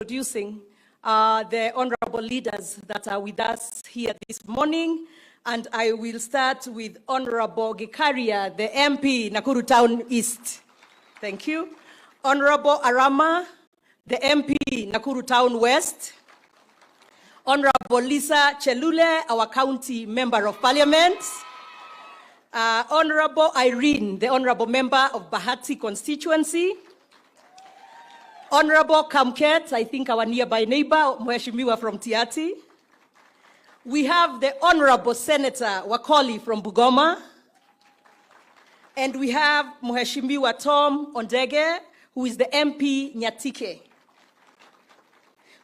introducing the honorable leaders that are with us here this morning. And I will start with Honorable Gikaria, the MP, Nakuru Town East. Thank you. Honorable Arama, the MP, Nakuru Town West. Honorable Lisa Chelule, our County Member of Parliament. Honorable Irene, the Honorable Member of Bahati Constituency. Honorable Kamket, I think our nearby neighbor, Mheshimiwa from Tiati. We have the Honorable Senator Wakoli from Bugoma. And we have Mheshimiwa Tom Ondege, who is the MP Nyatike.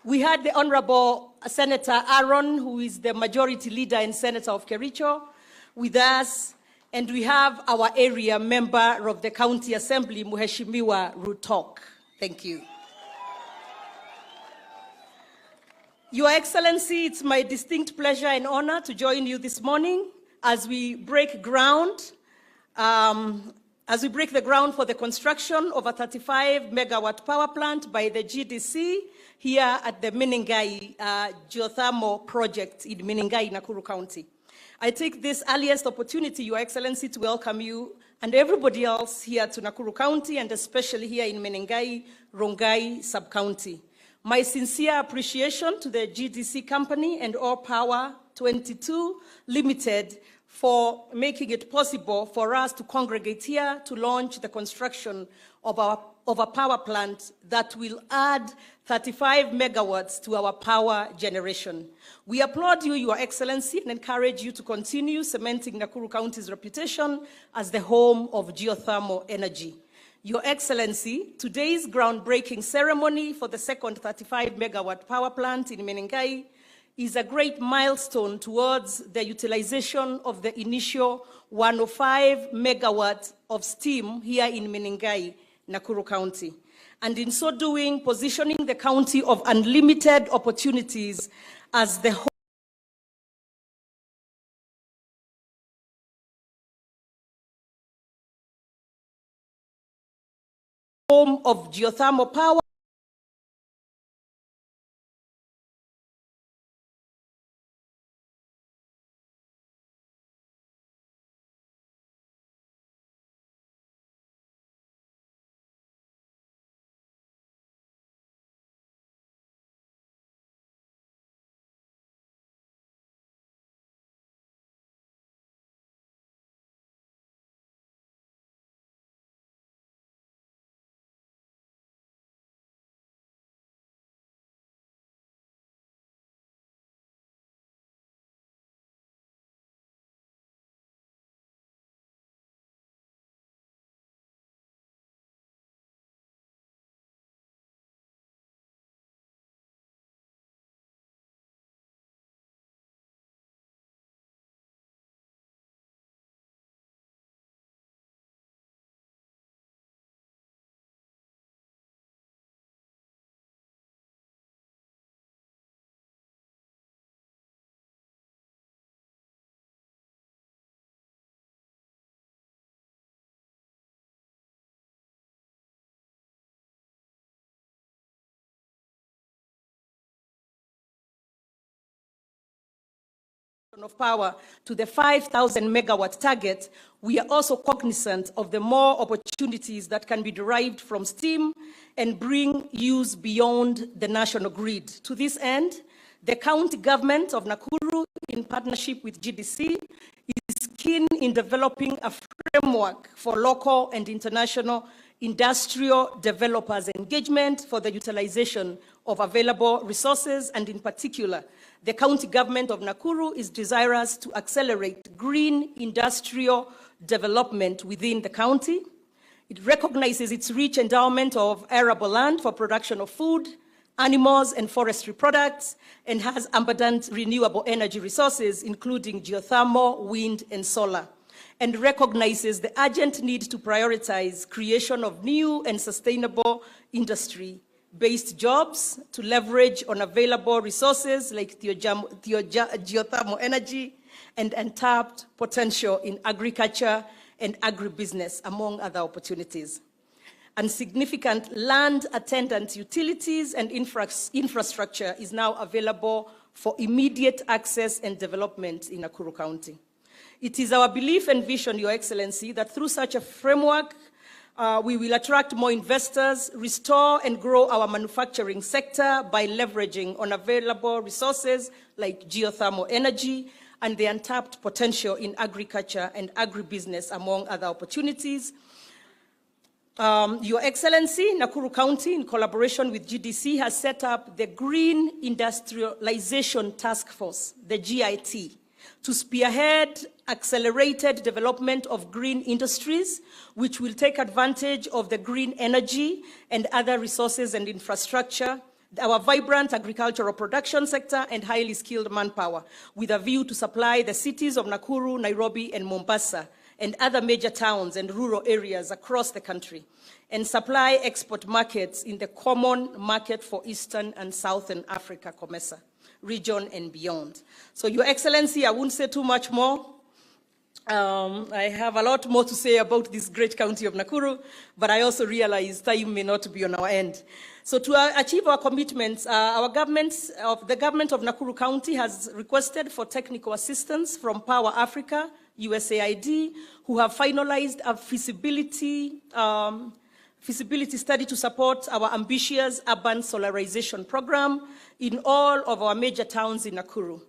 We had the Honorable Senator Aaron, who is the Majority Leader and Senator of Kericho, with us. And we have our area member of the County Assembly, Mheshimiwa Ruto. Thank you. Your Excellency, it's my distinct pleasure and honor to join you this morning as we break ground, the ground for the construction of a 35-megawatt power plant by the GDC here at the Menengai Geothermal project in Menengai, Nakuru County. I take this earliest opportunity, Your Excellency, to welcome you and everybody else here to Nakuru County, and especially here in Menengai, Rongai sub-county. My sincere appreciation to the GDC company and All Power 22 Limited for making it possible for us to congregate here to launch the construction of a power plant that will add 35 megawatts to our power generation. We applaud you, Your Excellency, and encourage you to continue cementing Nakuru County's reputation as the home of geothermal energy. Your Excellency, today's groundbreaking ceremony for the second 35-megawatt power plant in Menengai is a great milestone towards the utilization of the initial 105 megawatts of steam here in Menengai, Nakuru County. And in so doing, positioning the county of unlimited opportunities as the home of geothermal power of power to the 5,000 megawatt target, we are also cognizant of the more opportunities that can be derived from steam and bring use beyond the national grid. To this end, the county government of Nakuru, in partnership with GDC, is keen in developing a framework for local and international industrial developers' engagement for the utilization of available resources, and in particular, the county government of Nakuru is desirous to accelerate green industrial development within the county. It recognizes its rich endowment of arable land for production of food, animals, and forestry products, and has abundant renewable energy resources, including geothermal, wind, and solar, and recognizes the urgent need to prioritize creation of new and sustainable industry-based jobs to leverage on available resources like geothermal energy and untapped potential in agriculture and agribusiness, among other opportunities. and significant land attendant utilities and infrastructure is now available for immediate access and development in Nakuru County. It is our belief and vision, Your Excellency, that through such a framework, we will attract more investors, restore and grow our manufacturing sector by leveraging on available resources like geothermal energy and the untapped potential in agriculture and agribusiness, among other opportunities. Your Excellency, Nakuru County, in collaboration with GDC, has set up the Green Industrialization Task Force, the GIT, to spearhead accelerated development of green industries, which will take advantage of the green energy and other resources and infrastructure, our vibrant agricultural production sector, and highly skilled manpower, with a view to supply the cities of Nakuru, Nairobi, and Mombasa, and other major towns and rural areas across the country, and supply export markets in the common market for Eastern and Southern Africa, COMESA region and beyond. So, Your Excellency, I won't say too much more. I have a lot more to say about this great county of Nakuru, but I also realize time may not be on our end. So to achieve our commitments, the government of Nakuru County has requested for technical assistance from Power Africa, USAID, who have finalized a feasibility study to support our ambitious urban solarization program in all of our major towns in Nakuru.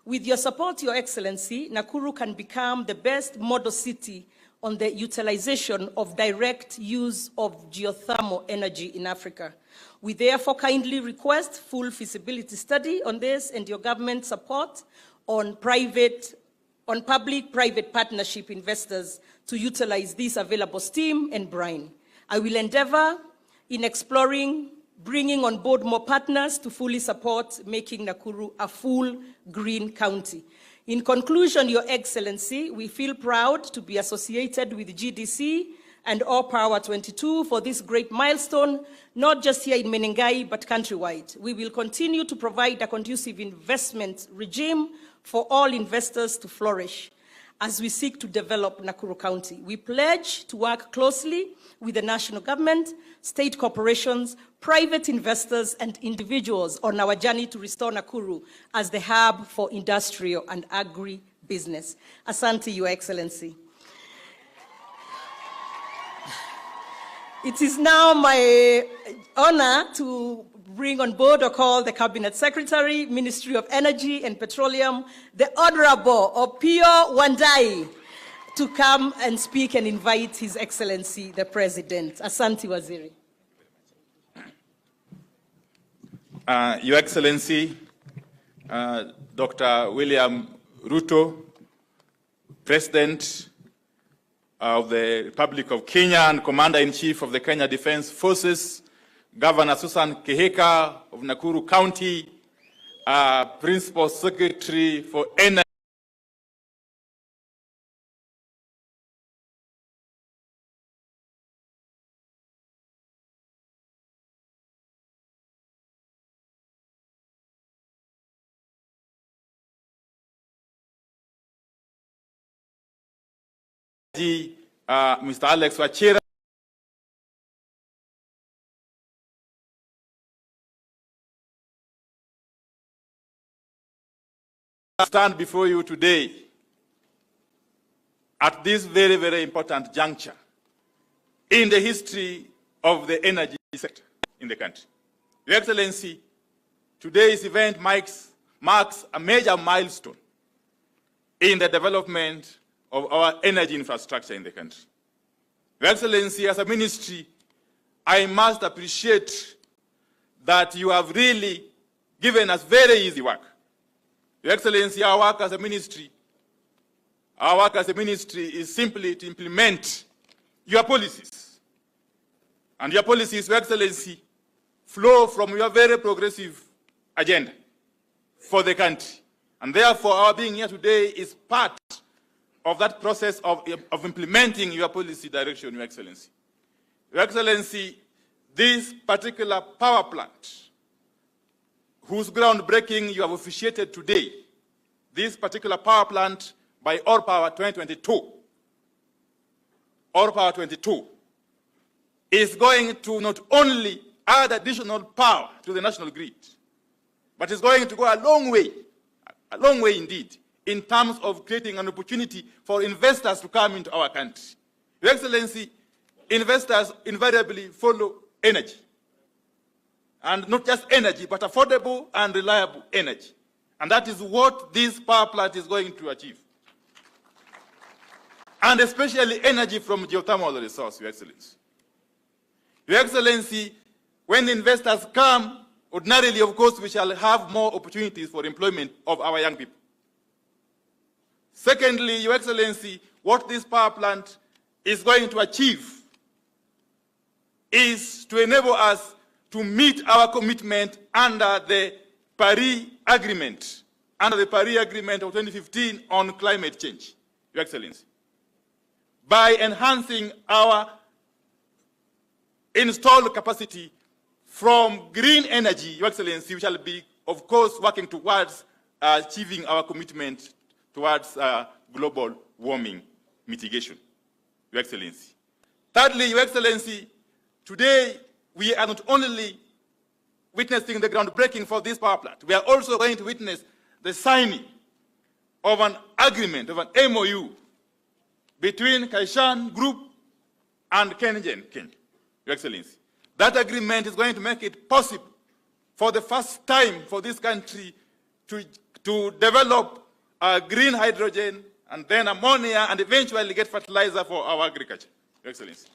With your support, Your Excellency, Nakuru can become the best model city on the utilization of direct use of geothermal energy in Africa. We therefore kindly request full feasibility study on this and your government support on public-private partnership investors to utilize this available steam and brine. I will endeavor in exploring bringing on board more partners to fully support making Nakuru a full green county. In conclusion, Your Excellency, we feel proud to be associated with GDC and All Power 22 for this great milestone, not just here in Menengai, but countrywide. We will continue to provide a conducive investment regime for all investors to flourish as we seek to develop Nakuru County. We pledge to work closely with the national government, state corporations, private investors, and individuals on our journey to restore Nakuru as the hub for industrial and agri-business. Asante, Your Excellency. It is now my honor to bring on board or call the Cabinet Secretary, Ministry of Energy and Petroleum, the Honorable Opio Wandai, to come and speak and invite His Excellency, the President. Asante, Waziri. Your Excellency, Dr. William Ruto, President of the Republic of Kenya and Commander-in-Chief of the Kenya Defense Forces, Governor Susan Kihika of Nakuru County, Principal Secretary for Energy, Mr. Alex Wachira, stand before you today at this very, very important juncture in the history of the energy sector in the country. Your Excellency, today's event marks a major milestone in the development of our energy infrastructure in the country. Your Excellency, as a ministry, I must appreciate that you have really given us very easy work. Your Excellency, our work as a ministry is simply to implement your policies. And your policies, Your Excellency, flow from your very progressive agenda for the country. And therefore, our being here today is part of that process of implementing your policy direction, Your Excellency. Your Excellency, this particular power plant, whose groundbreaking you have officiated today, this particular power plant by All Power 2022, All Power 22, is going to not only add additional power to the national grid, but is going to go a long way indeed, in terms of creating an opportunity for investors to come into our country. Your Excellency, investors invariably follow energy. And not just energy, but affordable and reliable energy. And that is what this power plant is going to achieve. And especially energy from geothermal resource, Your Excellency. Your Excellency, when investors come, ordinarily, of course, we shall have more opportunities for employment of our young people. Secondly, Your Excellency, what this power plant is going to achieve is to enable us to meet our commitment under the Paris Agreement, of 2015 on climate change, Your Excellency, by enhancing our installed capacity from green energy. Your Excellency, we shall be, of course, working towards achieving our commitment towards global warming mitigation, Your Excellency. Thirdly, Your Excellency, today we are not only witnessing the groundbreaking for this power plant, we are also going to witness the signing of an agreement, of an MOU, between Kaishan Group and KenGen, Your Excellency. That agreement is going to make it possible for the first time for this country to develop green hydrogen and then ammonia and eventually get fertilizer for our agriculture, Your Excellency.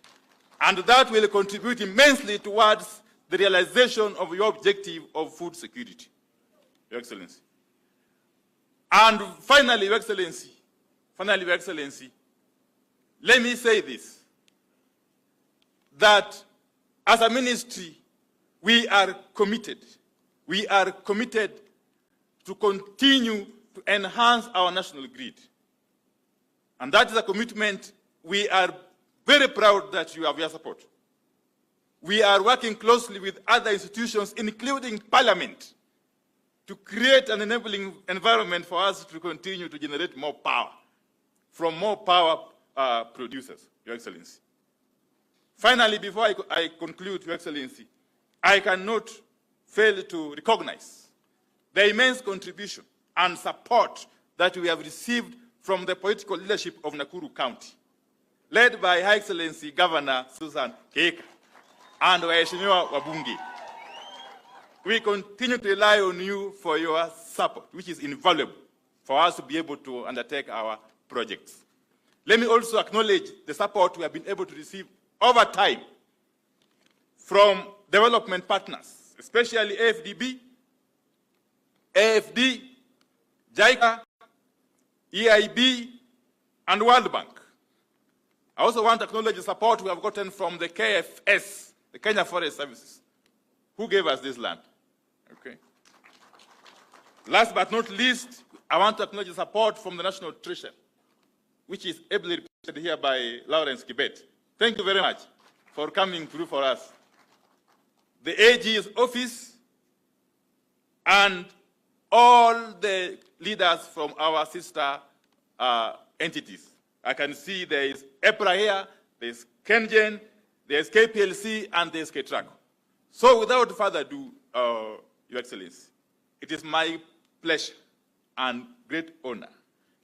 And that will contribute immensely towards the realization of your objective of food security, Your Excellency. And finally, Your Excellency, let me say this, that as a ministry, we are committed to continue to enhance our national grid. And that is a commitment we are very proud that you have your support. We are working closely with other institutions, including Parliament, to create an enabling environment for us to continue to generate more power from more power producers, Your Excellency. Finally, before I conclude, Your Excellency, I cannot fail to recognize the immense contribution and support that we have received from the political leadership of Nakuru County, led by High Excellency Governor Susan Keka and Waheshimiwa Wabunge. We continue to rely on you for your support, which is invaluable for us to be able to undertake our projects. Let me also acknowledge the support we have been able to receive over time from development partners, especially AFDB, AFD, JICA, EIB, and World Bank. I also want to acknowledge the support we have gotten from the KFS, the Kenya Forest Services, who gave us this land. Okay. Last but not least, I want to acknowledge the support from the National Treasury, which is ably represented here by Lawrence Kibet. Thank you very much for coming through for us. The AG's office and all the leaders from our sister entities. I can see there is EPRA here, there is KenGen, there is KPLC, and there is KTRACO. So without further ado, Your Excellency, it is my pleasure and great honor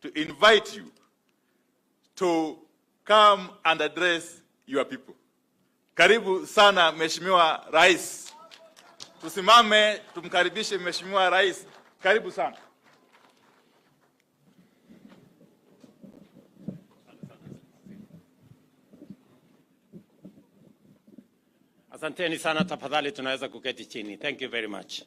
to invite you to come and address your people. Karibu sana Mheshimiwa Rais. Tusimame tumkaribishe Mheshimiwa Rais. Karibu sana. Asanteni sana, tafadhali tunaweza kuketi chini. Thank you very much.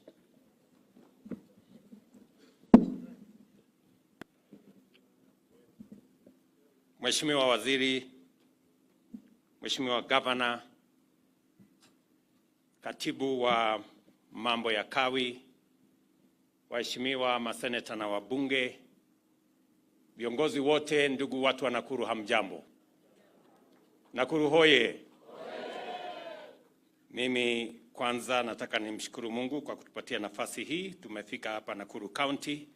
Mheshimiwa Waziri, Mheshimiwa Governor, Katibu wa mambo ya kawi, waheshimiwa maseneta na wabunge, viongozi wote, ndugu watu wa Nakuru, hamjambo. Nakuru hoye. Mimi kwanza nataka nimshukuru Mungu kwa kutupatia nafasi hii. Tumefika hapa Nakuru County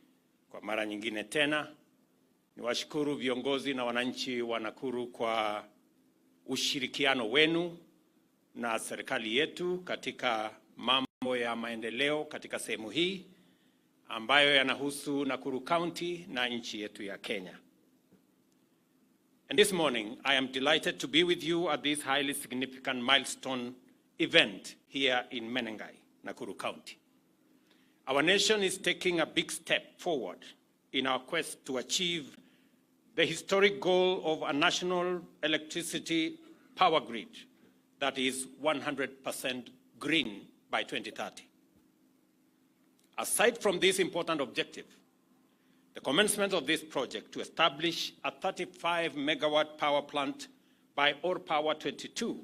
kwa mara nyingine tena. Niwashukuru viongozi na wananchi wa Nakuru kwa ushirikiano wenu na serikali yetu katika mambo ya maendeleo katika sehemu hii ambayo yanahusu Nakuru County na nchi yetu ya Kenya. And this morning, I am delighted to be with you at this highly significant milestone event here in Menengai, Nakuru County. Our nation is taking a big step forward in our quest to achieve the historic goal of a national electricity power grid that is 100% green by 2030. Aside from this important objective, the commencement of this project to establish a 35-megawatt power plant by ADVERTISE 22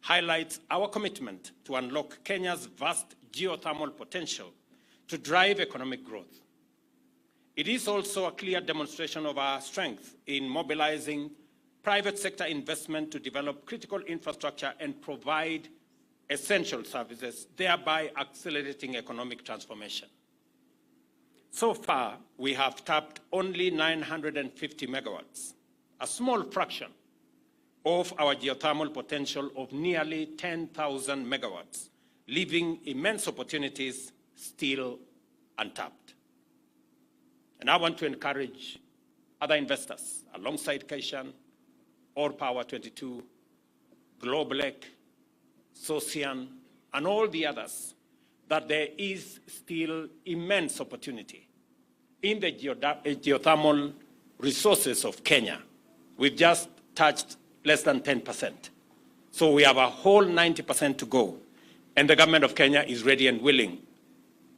highlights our commitment to unlock Kenya's vast geothermal potential to drive economic growth. It is also a clear demonstration of our strength in mobilizing private sector investment to develop critical infrastructure and provide essential services, thereby accelerating economic transformation. So far, we have tapped only 950 megawatts, a small fraction of our geothermal potential of nearly 10,000 megawatts, leaving immense opportunities still untapped. And I want to encourage other investors alongside Kaishan, ADVERTISE 22, Globalec, Socian, and all the others, that there is still immense opportunity in the geothermal resources of Kenya. We've just touched less than 10%. So we have a whole 90% to go. And the government of Kenya is ready and willing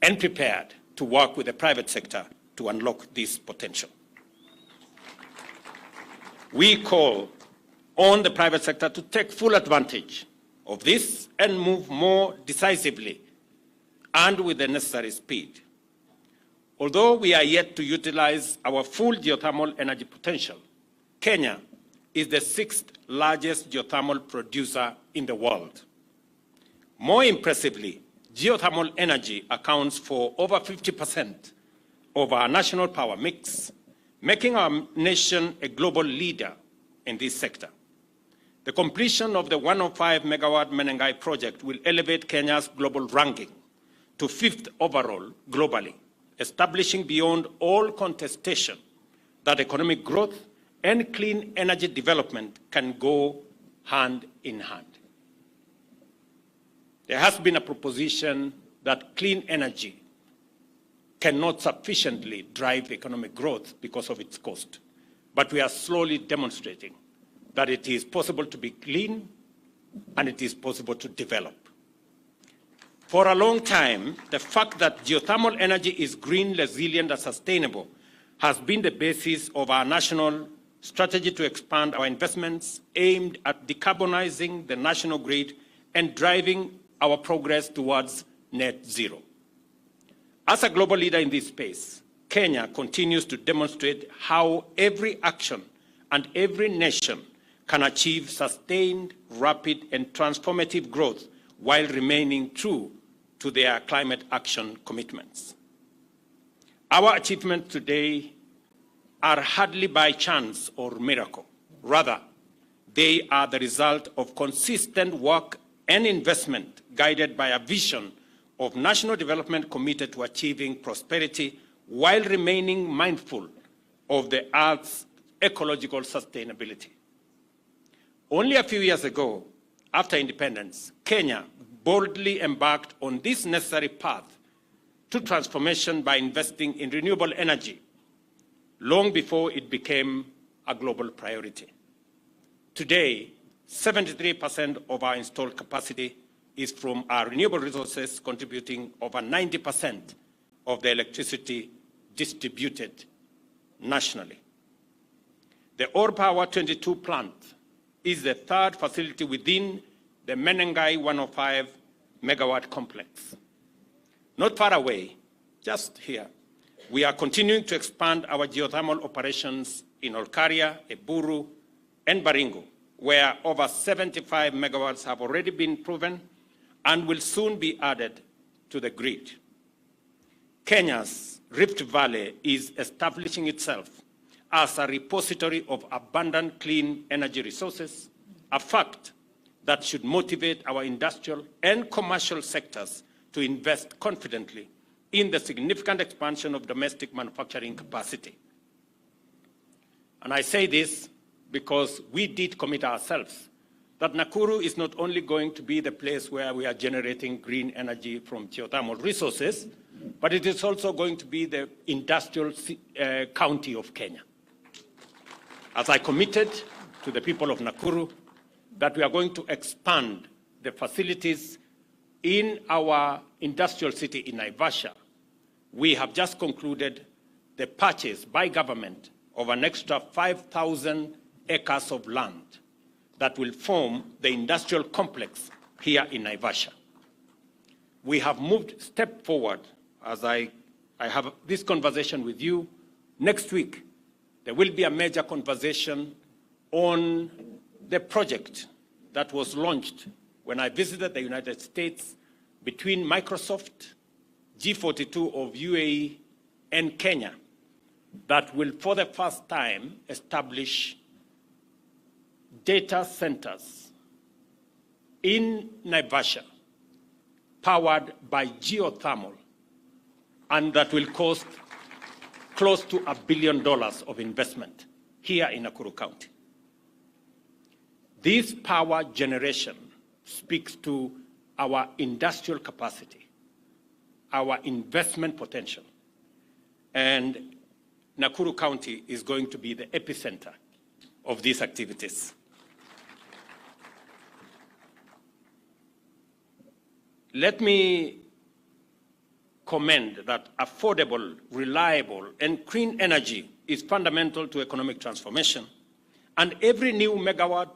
and prepared to work with the private sector to unlock this potential. We call on the private sector to take full advantage of this and move more decisively and with the necessary speed. Although we are yet to utilize our full geothermal energy potential, Kenya is the 6th largest geothermal producer in the world. More impressively, geothermal energy accounts for over 50% of our national power mix, making our nation a global leader in this sector. The completion of the 105-megawatt Menengai project will elevate Kenya's global ranking to 5th overall globally, establishing beyond all contestation that economic growth and clean energy development can go hand in hand. There has been a proposition that clean energy cannot sufficiently drive economic growth because of its cost, but we are slowly demonstrating that it is possible to be clean and it is possible to develop. For a long time, the fact that geothermal energy is green, resilient, and sustainable has been the basis of our national strategy to expand our investments aimed at decarbonizing the national grid and driving our progress towards net zero. As a global leader in this space, Kenya continues to demonstrate how every action and every nation can achieve sustained, rapid, and transformative growth while remaining true to their climate action commitments. Our achievements today are hardly by chance or miracle. Rather, they are the result of consistent work and investment guided by a vision of national development committed to achieving prosperity while remaining mindful of the Earth's ecological sustainability. Only a few years ago, after independence, Kenya boldly embarked on this necessary path to transformation by investing in renewable energy long before it became a global priority. Today, 73% of our installed capacity is from our renewable resources, contributing over 90% of the electricity distributed nationally. The ADVERTISE 22 plant is the 3rd facility within the Menengai 105-megawatt complex. Not far away, just here, we are continuing to expand our geothermal operations in Olkaria, Eburu, and Baringo, where over 75 megawatts have already been proven and will soon be added to the grid. Kenya's Rift Valley is establishing itself as a repository of abundant clean energy resources, a fact that should motivate our industrial and commercial sectors to invest confidently in the significant expansion of domestic manufacturing capacity. And I say this because we did commit ourselves that Nakuru is not only going to be the place where we are generating green energy from geothermal resources, but it is also going to be the industrial county of Kenya. As I committed to the people of Nakuru that we are going to expand the facilities in our industrial city in Naivasha, we have just concluded the purchase by government of an extra 5,000 acres of land that will form the industrial complex here in Naivasha. We have moved step forward. As I have this conversation with you, next week there will be a major conversation on the project that was launched when I visited the United States between Microsoft, G42 of UAE, and Kenya, that will for the first time establish data centers in Naivasha powered by geothermal, and that will cost close to $1 billion of investment here in Nakuru County. This power generation speaks to our industrial capacity, our investment potential, and Nakuru County is going to be the epicenter of these activities. Let me commend that affordable, reliable, and clean energy is fundamental to economic transformation, and every new megawatt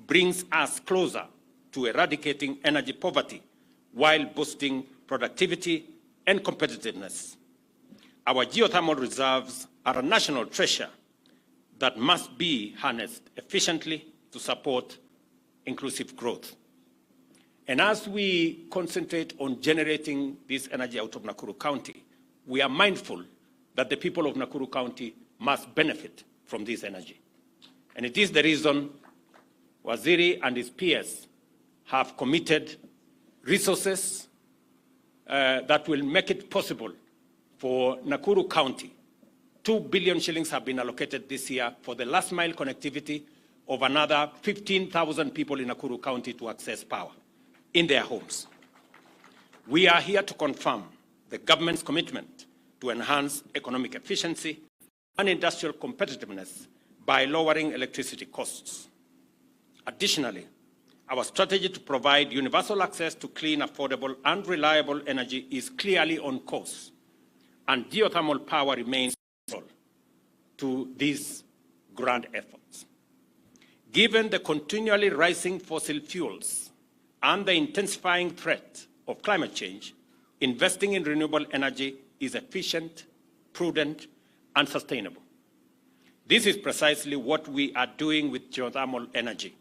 brings us closer to eradicating energy poverty while boosting productivity and competitiveness. Our geothermal reserves are a national treasure that must be harnessed efficiently to support inclusive growth. And as we concentrate on generating this energy out of Nakuru County, we are mindful that the people of Nakuru County must benefit from this energy. And it is the reason Waziri and his peers have committed resources that will make it possible for Nakuru County. 2 billion shillings have been allocated this year for the last mile connectivity of another 15,000 people in Nakuru County to access power in their homes. We are here to confirm the government's commitment to enhance economic efficiency and industrial competitiveness by lowering electricity costs. Additionally, our strategy to provide universal access to clean, affordable, and reliable energy is clearly on course, and geothermal power remains central to these grand efforts. Given the continually rising fossil fuels and the intensifying threat of climate change, investing in renewable energy is efficient, prudent, and sustainable. This is precisely what we are doing with geothermal energy.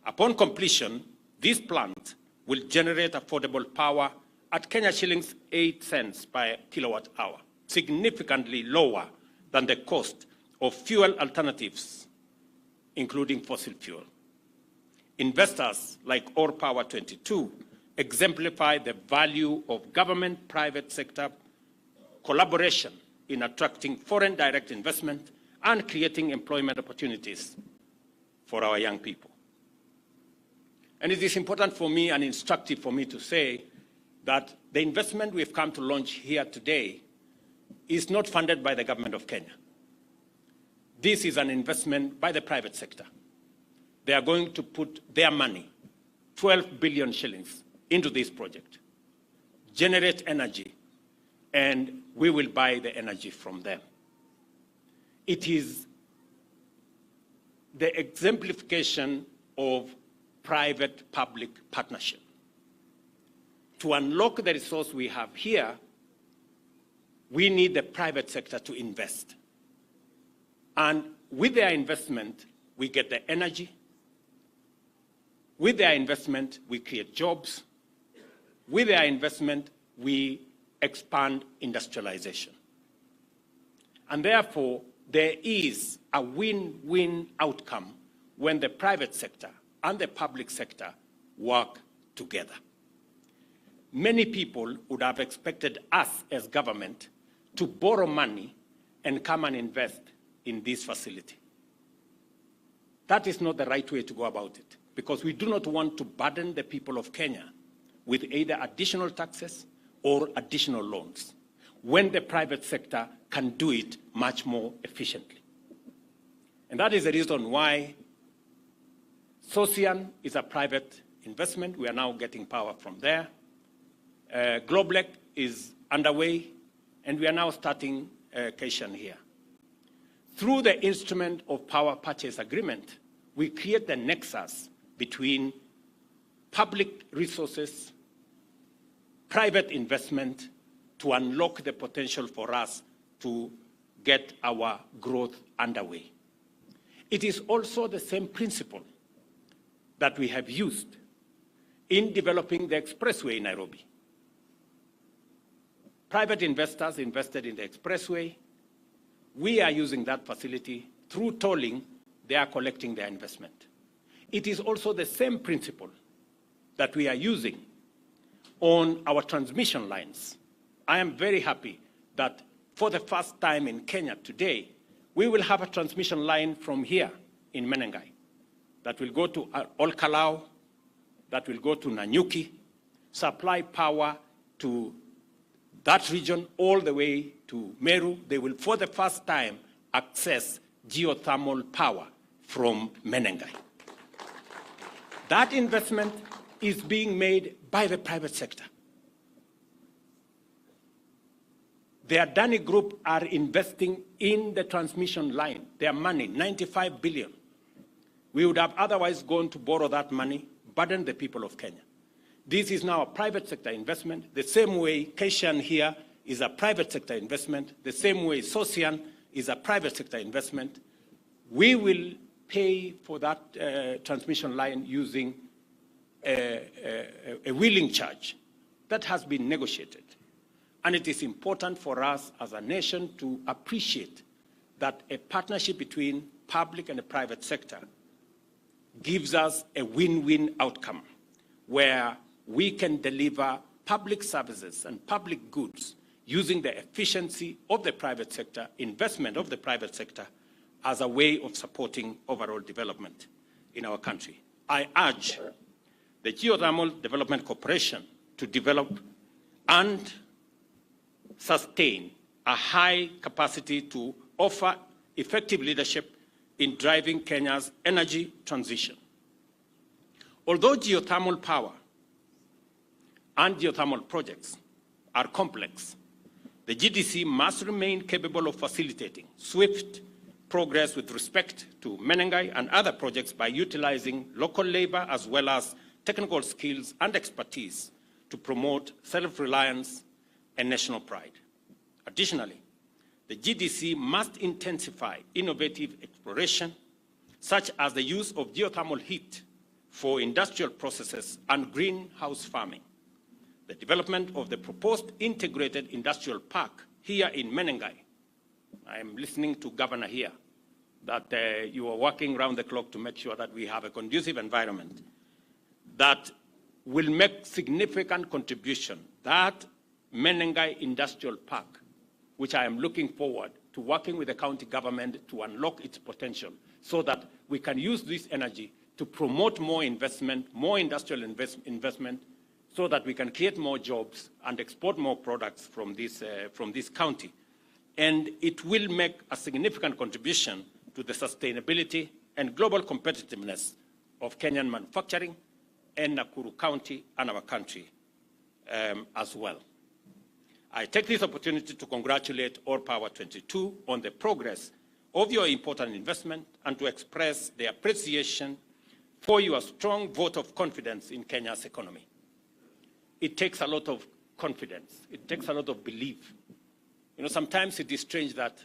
Upon completion, this plant will generate affordable power at Kenya shillings 8 cents per kilowatt hour, significantly lower than the cost of fuel alternatives, including fossil fuel. Investors like Ore Power 22 exemplify the value of government-private sector collaboration in attracting foreign direct investment and creating employment opportunities for our young people. And it is important for me and instructive for me to say that the investment we've come to launch here today is not funded by the government of Kenya. This is an investment by the private sector. They are going to put their money, 12 billion shillings, into this project, generate energy, and we will buy the energy from them. It is the exemplification of private-public partnership. To unlock the resource we have here, we need the private sector to invest. And with their investment, we get the energy. With their investment, we create jobs. With their investment, we expand industrialization. And therefore, there is a win-win outcome when the private sector and the public sector work together. Many people would have expected us as government to borrow money and come and invest in this facility. That is not the right way to go about it, because we do not want to burden the people of Kenya with either additional taxes or additional loans, when the private sector can do it much more efficiently. And that is the reason why Sosian is a private investment. We are now getting power from there. Globlec is underway, and we are now starting Kaishan here. Through the instrument of power purchase agreement, we create the nexus between public resources, private investment, to unlock the potential for us to get our growth underway. It is also the same principle that we have used in developing the expressway in Nairobi. Private investors invested in the expressway. We are using that facility. Through tolling, they are collecting their investment. It is also the same principle that we are using on our transmission lines. I am very happy that for the first time in Kenya today, we will have a transmission line from here in Menengai that will go to Olkalau, that will go to Nanyuki, supply power to that region all the way to Meru. They will, for the first time, access geothermal power from Menengai. That investment is being made by the private sector. The Adani Group are investing in the transmission line. Their money, 95 billion. We would have otherwise gone to borrow that money, burden the people of Kenya. This is now a private sector investment. The same way Kaishan here is a private sector investment. The same way Sosian is a private sector investment. We will pay for that transmission line using a wheeling charge that has been negotiated. And it is important for us as a nation to appreciate that a partnership between public and the private sector gives us a win-win outcome where we can deliver public services and public goods using the efficiency of the private sector, investment of the private sector, as a way of supporting overall development in our country. I urge the Geothermal Development Corporation to develop and sustain a high capacity to offer effective leadership in driving Kenya's energy transition. Although geothermal power and geothermal projects are complex, the GDC must remain capable of facilitating swift progress with respect to Menengai and other projects by utilizing local labor as well as technical skills and expertise to promote self-reliance and national pride. Additionally, the GDC must intensify innovative exploration, such as the use of geothermal heat for industrial processes and greenhouse farming. The development of the proposed integrated industrial park here in Menengai. I am listening to Governor here that you are working around the clock to make sure that we have a conducive environment that will make significant contribution. That Menengai Industrial Park, which I am looking forward to working with the county government to unlock its potential so that we can use this energy to promote more investment, more industrial investment, so that we can create more jobs and export more products from this county. And it will make a significant contribution to the sustainability and global competitiveness of Kenyan manufacturing and Nakuru County and our country as well. I take this opportunity to congratulate All Power 22 on the progress of your important investment and to express the appreciation for your strong vote of confidence in Kenya's economy. It takes a lot of confidence. It takes a lot of belief. You know, sometimes it is strange that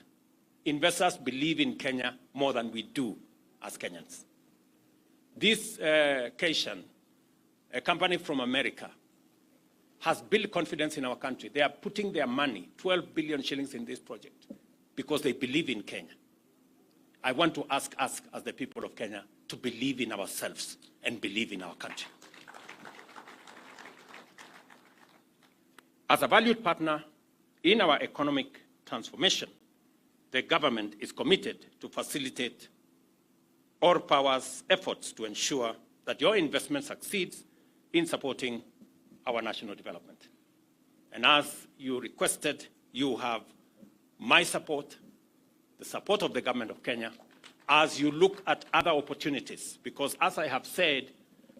investors believe in Kenya more than we do as Kenyans. This Kaishan, a company from America, has built confidence in our country. They are putting their money, 12 billion shillings in this project, because they believe in Kenya. I want to ask us, as the people of Kenya, to to believe in ourselves and believe in our country. As a valued partner in our economic transformation, the government is committed to facilitate all powers' efforts to ensure that your investment succeeds in supporting our national development. And as you requested, you have my support, the support of the government of Kenya, as you look at other opportunities. Because as I have said,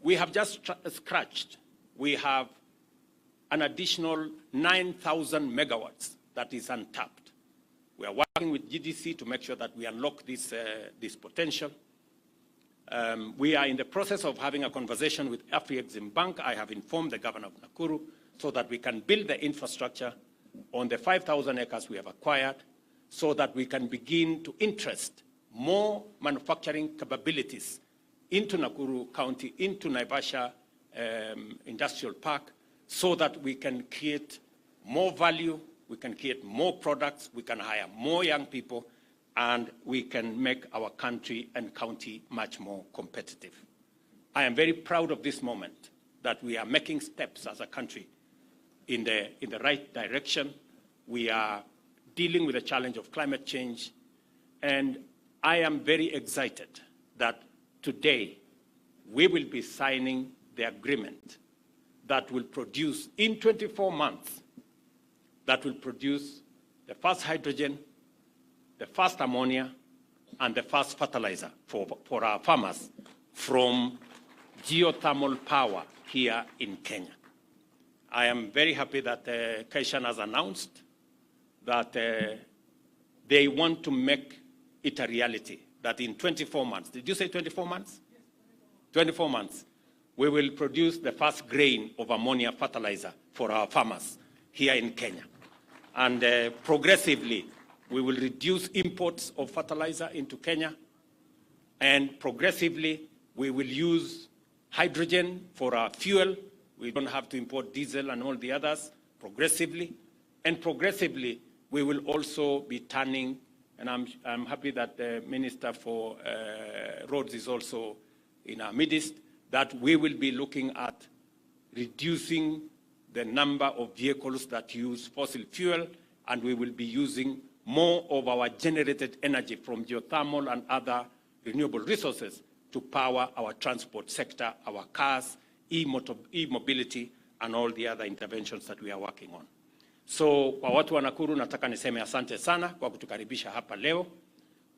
we have just scratched. We have an additional 9,000 megawatts that is untapped. We are working with GDC to make sure that we unlock this potential. We are in the process of having a conversation with Afreximbank. I have informed the governor of Nakuru so that we can build the infrastructure on the 5,000 acres we have acquired so that we can begin to interest more manufacturing capabilities into Nakuru County, into Naivasha Industrial Park, so that we can create more value, we can create more products, we can hire more young people, and we can make our country and county much more competitive. I am very proud of this moment that we are making steps as a country in the right direction. We are dealing with the challenge of climate change, and I am very excited that today we will be signing the agreement that will produce in 24 months, that will produce the first hydrogen, the first ammonia, and the first fertilizer for our farmers from geothermal power here in Kenya. I am very happy that Kaishan has announced that they want to make it a reality, that in 24 months, did you say 24 months? Yes, 24 months, we will produce the first grain of ammonia fertilizer for our farmers here in Kenya. And progressively, we will reduce imports of fertilizer into Kenya. And progressively, we will use hydrogen for our fuel. We don't have to import diesel and all the others progressively. And progressively, we will also be turning, and I'm happy that the Minister for Roads is also in our midst, that we will be looking at reducing the number of vehicles that use fossil fuel, and we will be using more of our generated energy from geothermal and other renewable resources to power our transport sector, our cars, e-mobility, and all the other interventions that we are working on. So kwa watu wa Nakuru, nataka niseme asante sana kwa kutukaribisha hapa leo.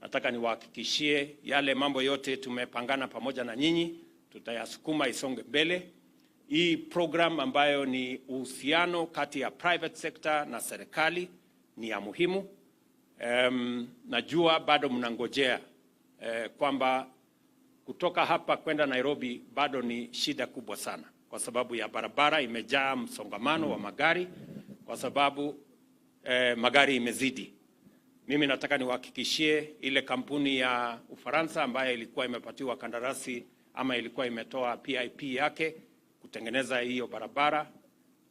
Nataka niwahakikishie yale mambo yote tumepangana pamoja na nyinyi, tutayasukuma isonge mbele. Hii program ambayo ni uhusiano kati ya private sector na serikali ni ya muhimu. Najua bado mnangojea kwamba kutoka hapa kwenda Nairobi bado ni shida kubwa sana, kwa sababu ya barabara imejaa msongamano wa magari, kwa sababu magari imezidi. Mimi nataka niwahakikishie ile kampuni ya Ufaransa ambayo ilikuwa imepatiwa kandarasi ama ilikuwa imetoa PIP yake kutengeneza hiyo barabara,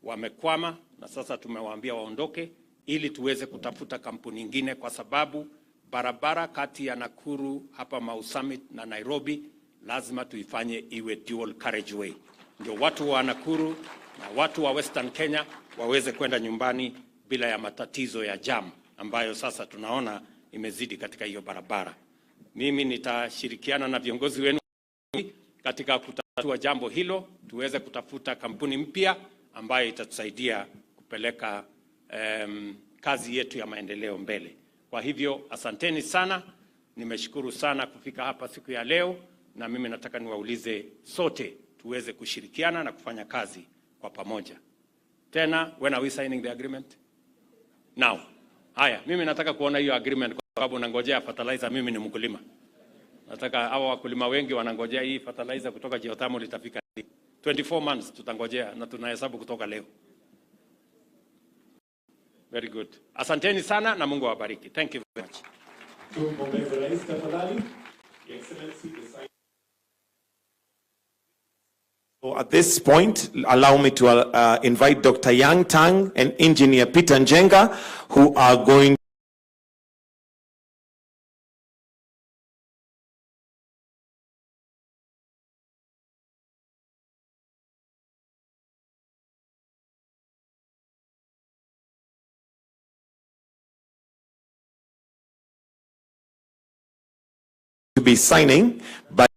wamekwama, na sasa tumewaambia waondoke ili tuweze kutafuta kampuni nyingine, kwa sababu barabara kati ya Nakuru hapa Mau Summit na Nairobi lazima tuifanye iwe dual carriageway, ndio watu wa Nakuru na watu wa Western Kenya waweze kwenda nyumbani bila ya matatizo ya jam ambayo sasa tunaona imezidi katika hiyo barabara. Mimi nitashirikiana na viongozi wenu katika kutatua jambo hilo, tuweze kutafuta kampuni mpya ambayo itatusaidia kupeleka kazi yetu ya maendeleo mbele. Kwa hivyo asanteni sana, nimeshukuru sana kufika hapa siku ya leo, na mimi nataka niwaulize sote tuweze kushirikiana na kufanya kazi kwa pamoja. Tena, when are we signing the agreement? Now. Haya, mimi nataka kuona hiyo agreement, kwa sababu nangojea fertilizer. Mimi ni mkulima. Nataka hawa wakulima wengi wanangojea hii fertilizer kutoka geothermal itafika 24 months tutangojea, na tunahesabu kutoka leo. Very good. Asanteni sana na Mungu awabariki. Thank you very much. So at this point, allow me to invite Dr. Yang Tang and Engineer Peter Njenga, who are going to be signing, but